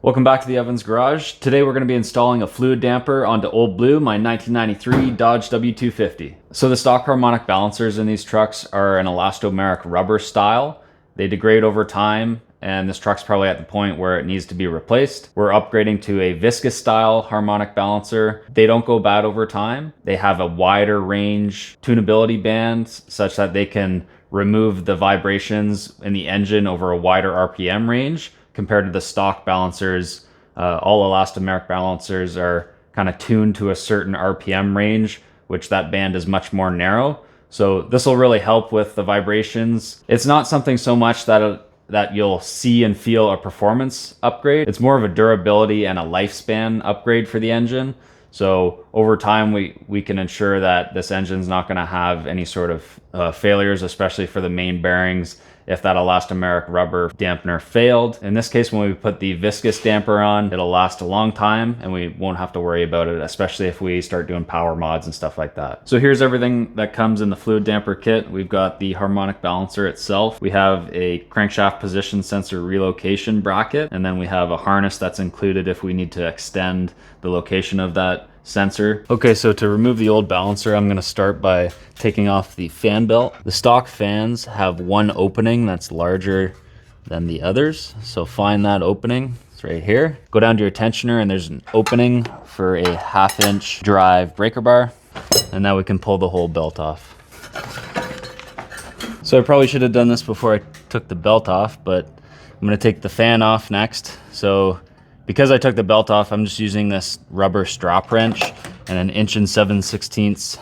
Welcome back to the Evans Garage. Today we're going to be installing a fluid damper onto Old Blue, my 1993 Dodge W250. So the stock harmonic balancers in these trucks are an elastomeric rubber style. They degrade over time, and this truck's probably at the point where it needs to be replaced. We're upgrading to a viscous style harmonic balancer. They don't go bad over time. They have a wider range tunability band such that they can remove the vibrations in the engine over a wider RPM range. Compared to the stock balancers, all elastomeric balancers are kind of tuned to a certain RPM range, which that band is much more narrow. So this will really help with the vibrations. It's not something so much that you'll see and feel a performance upgrade. It's more of a durability and a lifespan upgrade for the engine. So over time, we can ensure that this engine's not going to have any sort of failures, especially for the main bearings if that elastomeric rubber dampener failed. In this case, when we put the viscous damper on, it'll last a long time and we won't have to worry about it, especially if we start doing power mods and stuff like that. So here's everything that comes in the fluid damper kit. We've got the harmonic balancer itself. We have a crankshaft position sensor relocation bracket, and then we have a harness that's included if we need to extend the location of that sensor. Okay, so to remove the old balancer, I'm going to start by taking off the fan belt. The stock fans have one opening that's larger than the others, so find that opening. It's right here. Go down to your tensioner and there's an opening for a 1/2 inch drive breaker bar, and now we can pull the whole belt off. So I probably should have done this before I took the belt off, but I'm going to take the fan off next. So because I took the belt off, I'm just using this rubber strap wrench and an 1 7/16"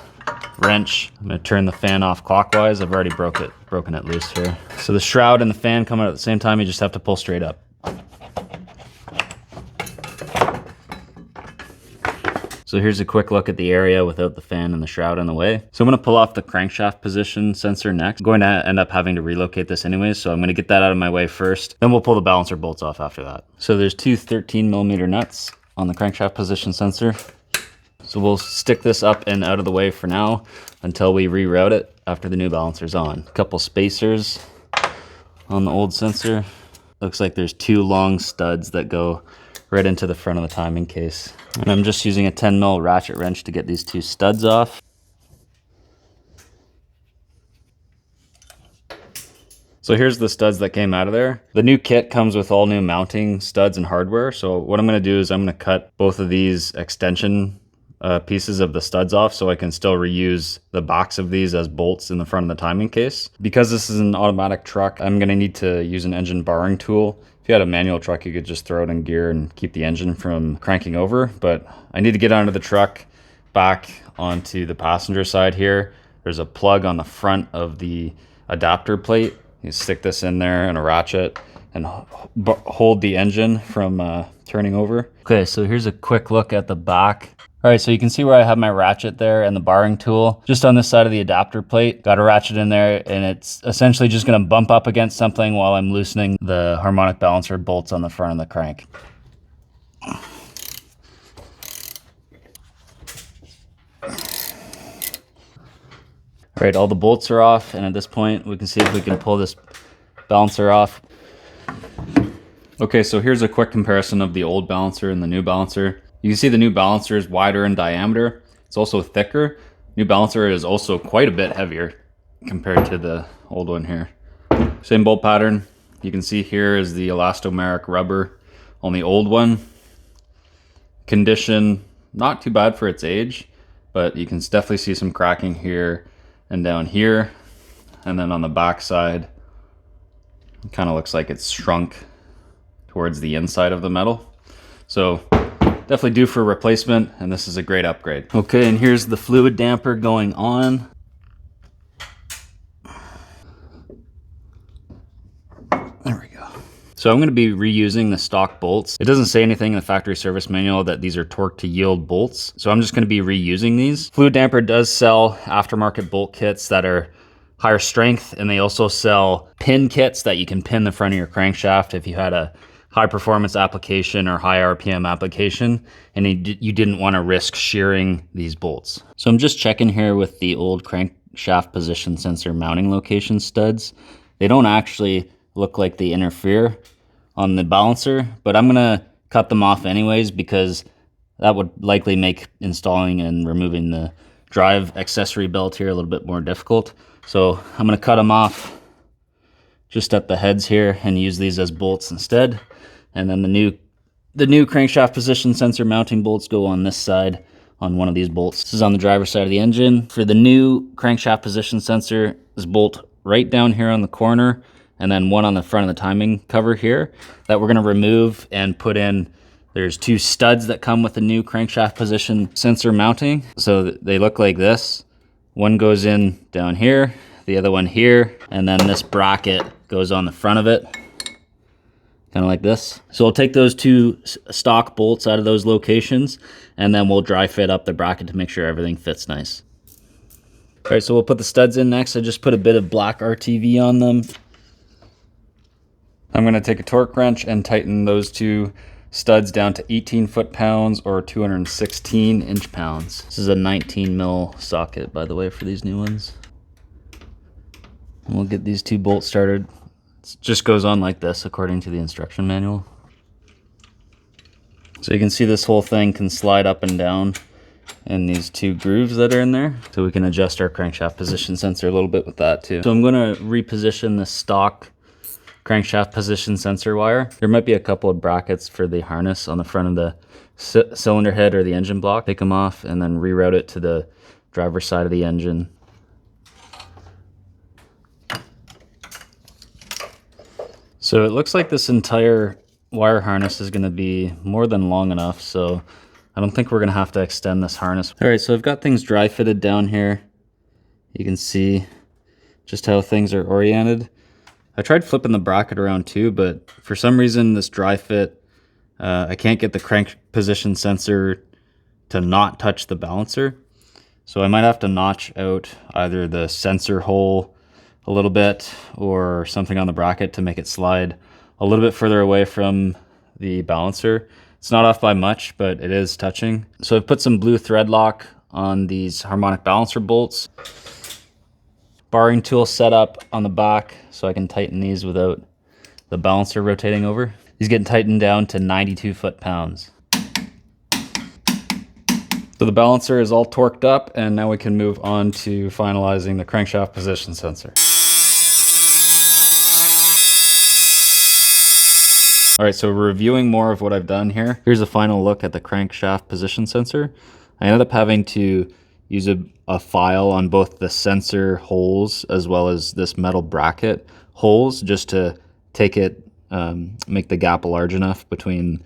wrench. I'm gonna turn the fan off clockwise. I've already broken it loose here. So the shroud and the fan come out at the same time. You just have to pull straight up. So here's a quick look at the area without the fan and the shroud in the way. So I'm gonna pull off the crankshaft position sensor next. I'm going to end up having to relocate this anyways, so I'm gonna get that out of my way first. Then we'll pull the balancer bolts off after that. So there's two 13mm nuts on the crankshaft position sensor. So we'll stick this up and out of the way for now until we reroute it after the new balancer's on. A couple spacers on the old sensor. Looks like there's two long studs that go right into the front of the timing case. And I'm just using a 10mm ratchet wrench to get these two studs off. So here's the studs that came out of there. The new kit comes with all new mounting studs and hardware. So what I'm gonna do is I'm gonna cut both of these extension pieces of the studs off so I can still reuse the backs of these as bolts in the front of the timing case. Because this is an automatic truck, I'm gonna need to use an engine barring tool. If you had a manual truck, you could just throw it in gear and keep the engine from cranking over, but I need to get onto the truck back onto the passenger side here. There's a plug on the front of the adapter plate. You stick this in there and a ratchet and hold the engine from turning over. Okay, so here's a quick look at the back. All right, so you can see where I have my ratchet there and the barring tool just on this side of the adapter plate. Got a ratchet in there, and it's essentially just gonna bump up against something while I'm loosening the harmonic balancer bolts on the front of the crank. All right, all the bolts are off, and at this point, we can see if we can pull this balancer off. Okay, so here's a quick comparison of the old balancer and the new balancer. You can see the new balancer is wider in diameter. It's also thicker. New balancer is also quite a bit heavier compared to the old one here. Same bolt pattern. You can see here is the elastomeric rubber on the old one. Condition, not too bad for its age, but you can definitely see some cracking here and down here. And then on the back side, it kind of looks like it's shrunk towards the inside of the metal. So definitely due for replacement, and this is a great upgrade. Okay, and here's the fluid damper going on. There we go. So I'm going to be reusing the stock bolts. It doesn't say anything in the factory service manual that these are torque to yield bolts, so I'm just going to be reusing these. Fluid damper does sell aftermarket bolt kits that are higher strength, and they also sell pin kits that you can pin the front of your crankshaft if you had a high performance application or high RPM application, and you didn't want to risk shearing these bolts. So I'm just checking here with the old crankshaft position sensor mounting location studs. They don't actually look like they interfere on the balancer, but I'm gonna cut them off anyways, because that would likely make installing and removing the drive accessory belt here a little bit more difficult. So I'm going to cut them off just at the heads here and use these as bolts instead. And then the new crankshaft position sensor mounting bolts go on this side on one of these bolts. This is on the driver's side of the engine. For the new crankshaft position sensor, this bolt right down here on the corner, and then one on the front of the timing cover here that we're going to remove and put in. There's two studs that come with the new crankshaft position sensor mounting. So they look like this. One goes in down here, the other one here, and then this bracket goes on the front of it, kind of like this. So I'll take those two stock bolts out of those locations, and then we'll dry fit up the bracket to make sure everything fits nice. All right, so we'll put the studs in next. I just put a bit of black RTV on them. I'm gonna take a torque wrench and tighten those two studs down to 18 foot-pounds or 216 inch-pounds. This is a 19 mil socket, by the way, for these new ones. And we'll get these two bolts started. It just goes on like this according to the instruction manual. So you can see this whole thing can slide up and down in these two grooves that are in there. So we can adjust our crankshaft position sensor a little bit with that too. So I'm gonna reposition the stock crankshaft position sensor wire. There might be a couple of brackets for the harness on the front of the cylinder head or the engine block. Take them off and then reroute it to the driver's side of the engine. So it looks like this entire wire harness is going to be more than long enough, so I don't think we're going to have to extend this harness. All right, so I've got things dry fitted down here. You can see just how things are oriented. I tried flipping the bracket around too, but for some reason this dry fit, I can't get the crank position sensor to not touch the balancer. So I might have to notch out either the sensor hole a little bit or something on the bracket to make it slide a little bit further away from the balancer. It's not off by much, but it is touching. So I've put some blue thread lock on these harmonic balancer bolts. Barring tool set up on the back so I can tighten these without the balancer rotating over. These get tightened down to 92 foot-pounds. So the balancer is all torqued up, and now we can move on to finalizing the crankshaft position sensor. All right, so reviewing more of what I've done here. Here's a final look at the crankshaft position sensor. I ended up having to use a file on both the sensor holes as well as this metal bracket holes just to take it, make the gap large enough between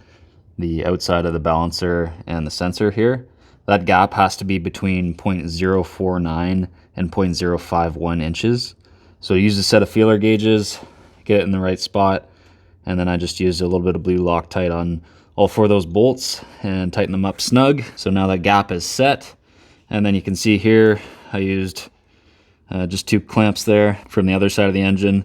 the outside of the balancer and the sensor here. That gap has to be between 0.049 and 0.051 inches. So use a set of feeler gauges, get it in the right spot, and then I just used a little bit of blue Loctite on all four of those bolts and tighten them up snug. So now that gap is set. And then you can see here, I used just two clamps there from the other side of the engine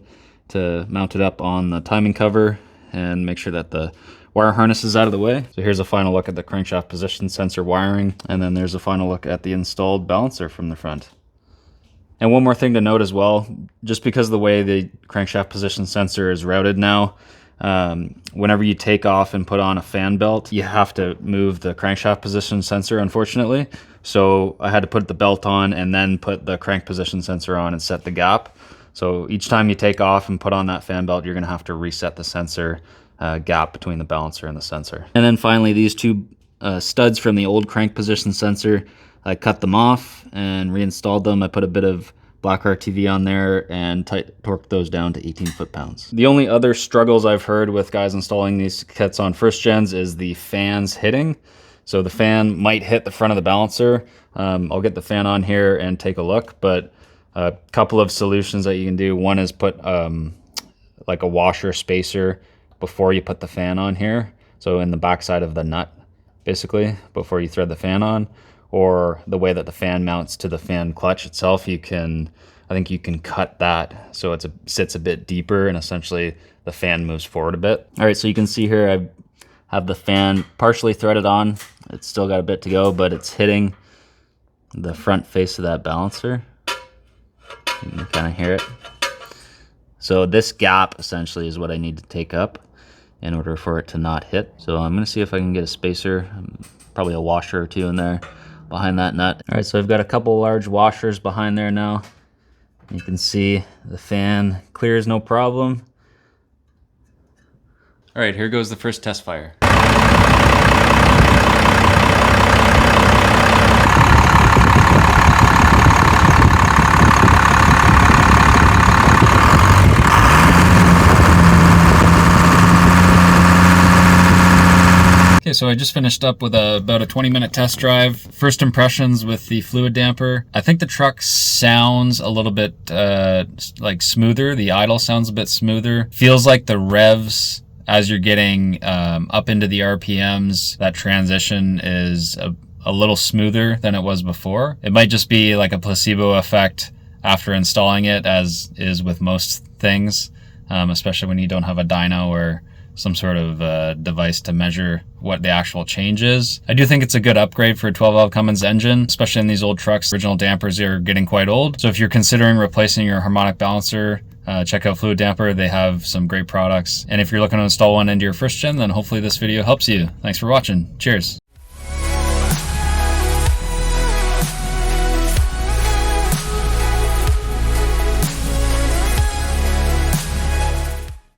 to mount it up on the timing cover and make sure that the wire harness is out of the way. So here's a final look at the crankshaft position sensor wiring, and then there's a final look at the installed balancer from the front. And one more thing to note as well, just because of the way the crankshaft position sensor is routed now, whenever you take off and put on a fan belt, you have to move the crankshaft position sensor, unfortunately. So I had to put the belt on and then put the crank position sensor on and set the gap. So each time you take off and put on that fan belt, you're going to have to reset the sensor gap between the balancer and the sensor. And then finally, these two studs from the old crank position sensor, I cut them off and reinstalled them. I put a bit of black RTV on there and torqued those down to 18 foot-pounds. The only other struggles I've heard with guys installing these kits on first gens is the fans hitting. So the fan might hit the front of the balancer. I'll get the fan on here and take a look, but a couple of solutions that you can do. One is put like a washer spacer before you put the fan on here. So in the backside of the nut, basically, before you thread the fan on. Or the way that the fan mounts to the fan clutch itself, I think you can cut that so it sits a bit deeper and essentially the fan moves forward a bit. All right, so you can see here I have the fan partially threaded on. It's still got a bit to go, but it's hitting the front face of that balancer. You can kind of hear it. So this gap essentially is what I need to take up in order for it to not hit. So I'm gonna see if I can get a spacer, probably a washer or two in there behind that nut. All right, so I've got a couple large washers behind there now. You can see the fan clears no problem. All right, here goes the first test fire. Okay, so I just finished up with about a 20-minute test drive. First impressions with the fluid damper. I think the truck sounds a little bit like smoother. The idle sounds a bit smoother. Feels like the revs, as you're getting up into the RPMs, that transition is a little smoother than it was before. It might just be like a placebo effect after installing it, as is with most things, especially when you don't have a dyno or some sort of device to measure what the actual change is. I do think it's a good upgrade for a 12-valve Cummins engine, especially in these old trucks. Original dampers are getting quite old. So if you're considering replacing your harmonic balancer, check out Fluidampr. They have some great products. And if you're looking to install one into your first gen, then hopefully this video helps you. Thanks for watching. Cheers.